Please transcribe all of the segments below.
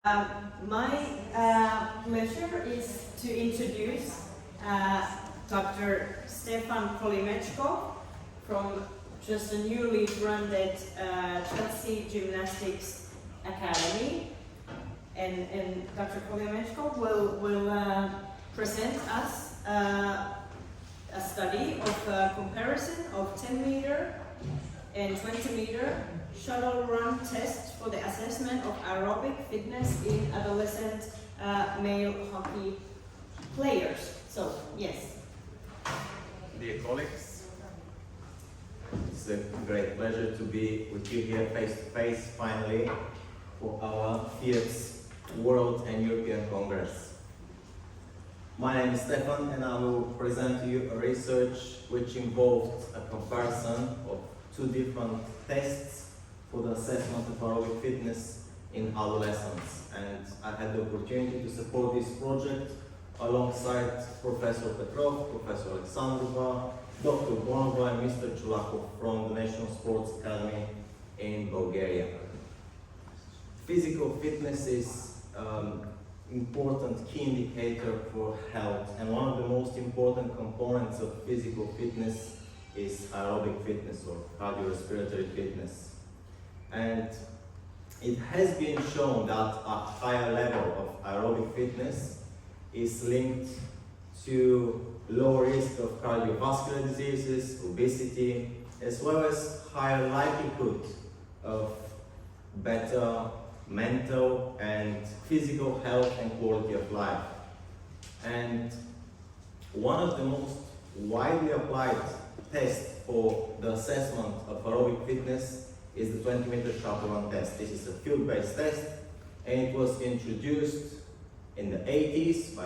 My pleasure is to introduce Dr. Stefan Kolimechkov from just a newly branded Chelsea Gymnastics Academy. And Dr. Kolimechkov will present us a study of comparison of 10-meter and 20-meter shuttle run test for the assessment of aerobic fitness in adolescent male hockey players. So, yes. Dear colleagues, it's a great pleasure to be with you here face to face finally for our FIEPS World and European Congress. My name is Stefan and I will present to you a research which involved a comparison of two different tests for the assessment of aerobic fitness in adolescents. And I had the opportunity to support this project alongside Professor Petrov, Professor Alexandrova, Dr. Bonova and Mr. Chulakov from the National Sports Academy in Bulgaria. Physical fitness is important key indicator for health, and one of the most important components of physical fitness is aerobic fitness or cardiorespiratory fitness. And it has been shown that a higher level of aerobic fitness is linked to lower risk of cardiovascular diseases, obesity, as well as higher likelihood of better mental and physical health and quality of life. And one of the most widely applied tests for the assessment of aerobic fitness is the 20-meter shuttle run test. This is a field-based test, and it was introduced in the 80s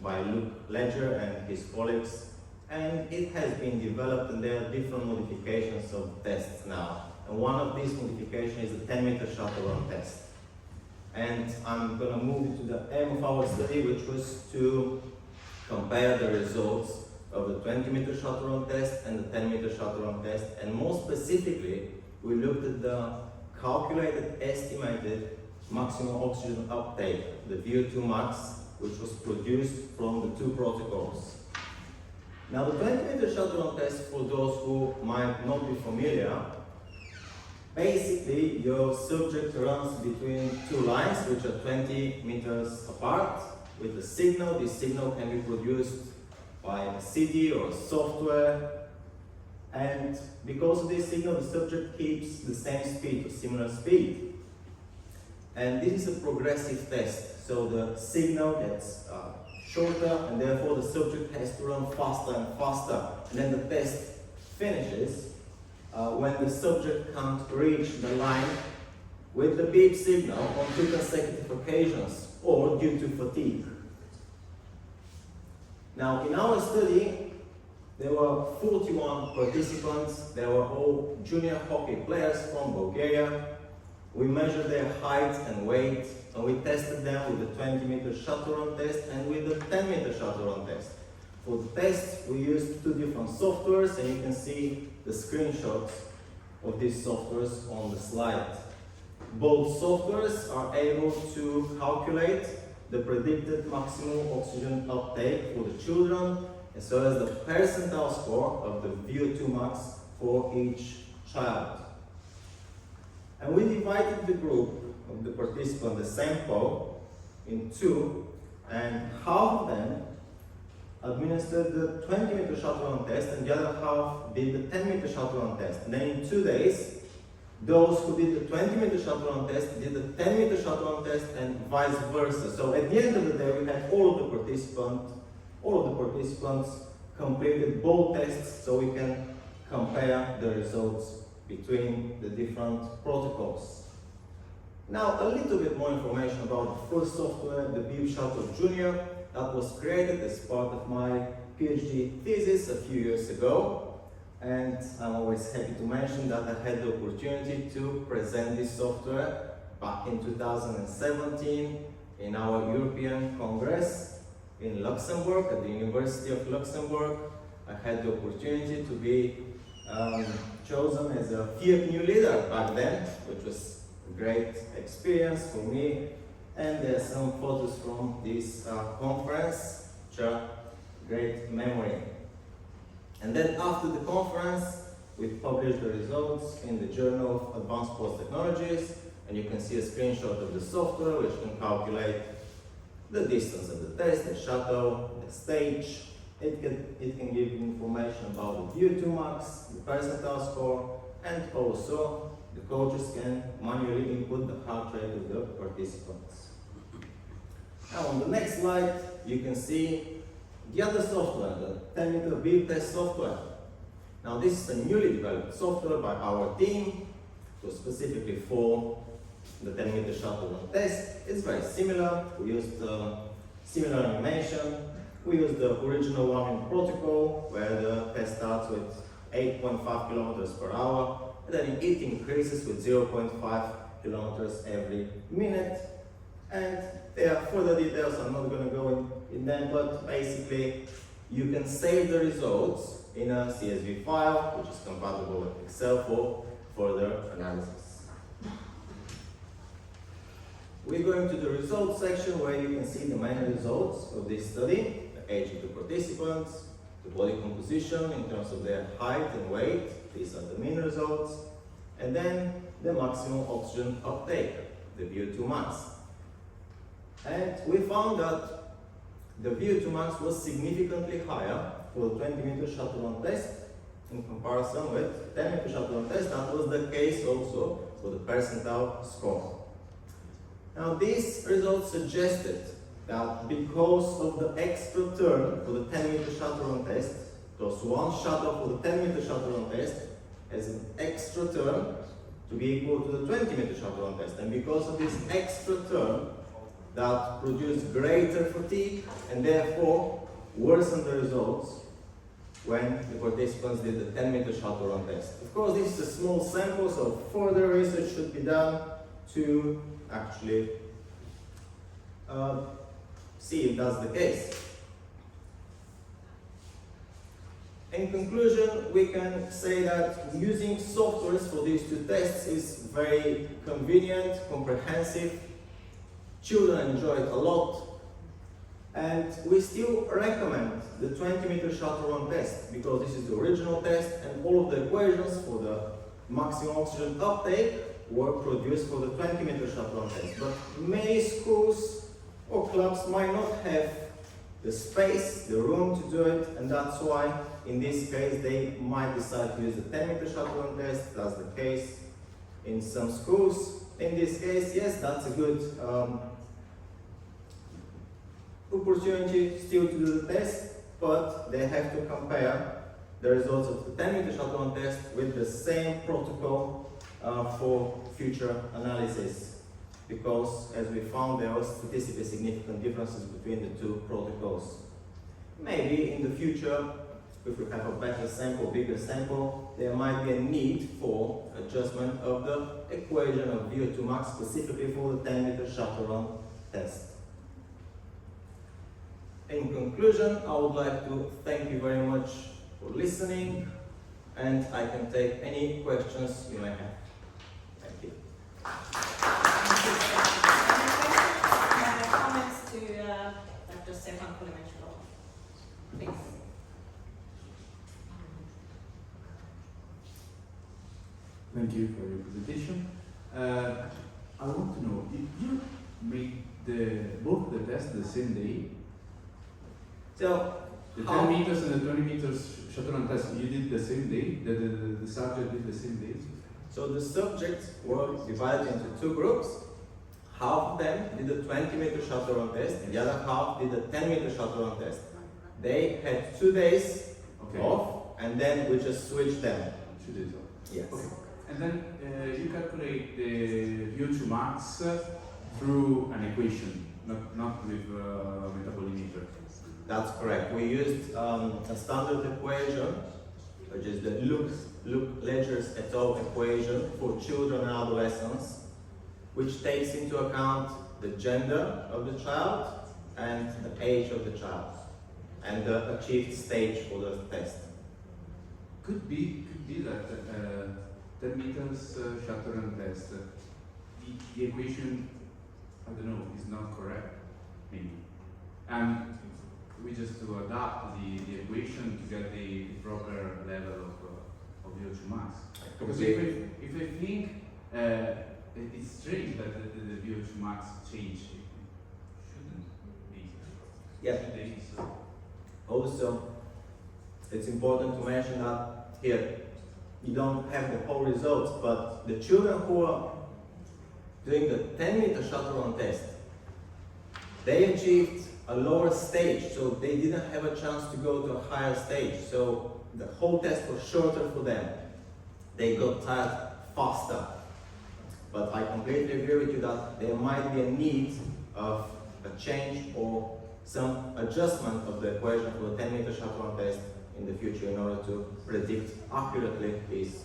by Luke Ledger and his colleagues, and it has been developed, and there are different modifications of tests now. And one of these modifications is the 10-meter shuttle run test. And I'm going to move to the aim of our study, which was to compare the results of the 20-meter shuttle run test and the 10-meter shuttle run test, and more specifically, we looked at the calculated estimated maximum oxygen uptake, the VO2 max, which was produced from the two protocols. Now, the 20-meter shuttle run test, for those who might not be familiar, basically your subject runs between two lines which are 20 meters apart with a signal. This signal can be produced by a CD or software. And because of this signal, the subject keeps the same speed or similar speed. And this is a progressive test. So the signal gets shorter, and therefore the subject has to run faster and faster. And then the test finishes when the subject can't reach the line with the beep signal on two consecutive occasions or due to fatigue. Now, in our study, there were 41 participants. They were all junior hockey players from Bulgaria. We measured their height and weight, and we tested them with the 20-meter shuttle run test and with the 10-meter shuttle run test. For the test, we used two different softwares, and you can see the screenshots of these softwares on the slide. Both softwares are able to calculate the predicted maximum oxygen uptake for the children, as well as the percentile score of the VO2 max for each child. And we divided the group of the participants, the sample, in two, and half of them administered the 20-meter shuttle run test, and the other half did the 10-meter shuttle run test. And then in 2 days, those who did the 20-meter shuttle run test did the 10-meter shuttle run test, and vice versa. So at the end of the day, we had all of the participants completed both tests, so we can compare the results between the different protocols. Now, a little bit more information about the first software, the Beep Shuttle Junior, that was created as part of my PhD thesis a few years ago. And I'm always happy to mention that I had the opportunity to present this software back in 2017 in our European Congress in Luxembourg, at the University of Luxembourg. I had the opportunity to be chosen as a FIEP new leader back then, which was a great experience for me And there are some photos from this conference, which are great memory. And then after the conference, we published the results in the Journal of Advanced Sports Technologies, and you can see a screenshot of the software which can calculate the distance of the test, the shuttle, the stage. It can give information about the VO2 max, the percentile score, and also the coaches can manually input the heart rate of the participants. Now on the next slide, you can see the other software, the 10-meter beam test software. Now this is a newly developed software by our team, so specifically for the 10-meter shuttle run test. It's very similar. We used similar animation. We used the original one in protocol, where the test starts with 8.5 kilometers per hour, and then it increases with 0.5 kilometers every minute. And there are further details, I'm not going to go in them, but basically you can save the results in a CSV file, which is compatible with Excel for further analysis. We're going to the results section, where you can see the main results of this study: the age of the participants, the body composition in terms of their height and weight, these are the mean results, and then the maximum oxygen uptake, the VO2 max. And we found that the VO2 max was significantly higher for the 20-meter shuttle run test in comparison with 10-meter shuttle run test. That was the case also for the percentile score. Now these results suggested that because of the extra turn for the 10-meter shuttle run test, because one shuttle for the 10-meter shuttle run test has an extra turn to be equal to the 20-meter shuttle run test, and because of this extra turn, that produced greater fatigue and therefore worsened the results when the participants did the 10-meter shuttle run test. Of course, this is a small sample, so further research should be done to actually see if that's the case. In conclusion, we can say that using softwares for these two tests is very convenient, comprehensive. Children enjoy it a lot, and we still recommend the 20-meter shuttle run test because this is the original test, and all of the equations for the maximum oxygen uptake were produced for the 20-meter shuttle run test. But many schools or clubs might not have the space, the room to do it, and that's why in this case they might decide to use the 10-meter shuttle run test. That's the case in some schools. In this case, yes, that's a good opportunity still to do the test, but they have to compare the results of the 10-meter shuttle run test with the same protocol for future analysis, because as we found there were statistically significant differences between the two protocols. Maybe in the future, if we have a better sample, bigger sample, there might be a need for adjustment of the equation of VO2 max specifically for the 10-meter shuttle run test. In conclusion, I would like to thank you very much for listening, and I can take any questions you may have. Thank you. Comments to Dr. Stefan Kolimechkov, please. Thank you for your presentation. I want to know, did you make both the tests the same day? So, the 10 meters and the 20 meters shuttle run test, you did the same day? The subject did the same day? So the subjects were divided into two groups. Half of them did the 20-meter shuttle run test, and the other half did the 10-meter shuttle run test. They had 2 days off, and then we just switched them. 2 days off. Yes. Okay. And then you calculate the VO2 max through an equation, not with metabolimeter. That's correct. We used a standard equation, which is the Luke Ledgers et al. Equation for children and adolescents, which takes into account the gender of the child and the age of the child, and the achieved stage for the test. Could be that 10 meters shuttle run test. The equation I don't know, is not correct, maybe. And we just to adapt the equation to get the proper level of VO2 max. Because if I think it's strange that the VO2 max change, it shouldn't be. Yeah. Should they be so? Also, it's important to mention that here you don't have the whole results, but the children who are doing the 10-meter shuttle run test, they achieved a lower stage, so they didn't have a chance to go to a higher stage. So the whole test was shorter for them. They got tired faster. But I completely agree with you that there might be a need of a change or some adjustment of the equation for the 10-meter shuttle run test in the future in order to predict accurately these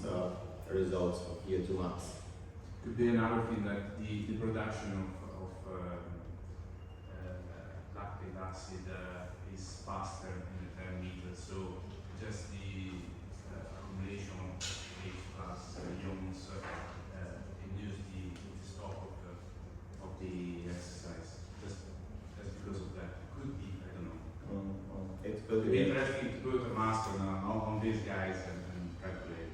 results of year 2 max. Could be another thing like the production of lactic acid is faster in the 10 meters, so just the accumulation of H plus ions induce the stop of the exercise. Just because of that. Could be, I don't know. It It could would be be. interesting to put a mask on these guys and calculate.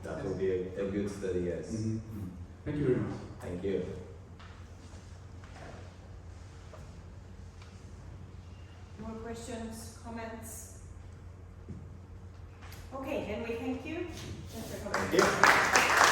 That will be a good study, yes. Mm-hmm. Thank you very much. Thank you. More questions, comments? Okay, then we thank you. Thanks for coming. Thank you.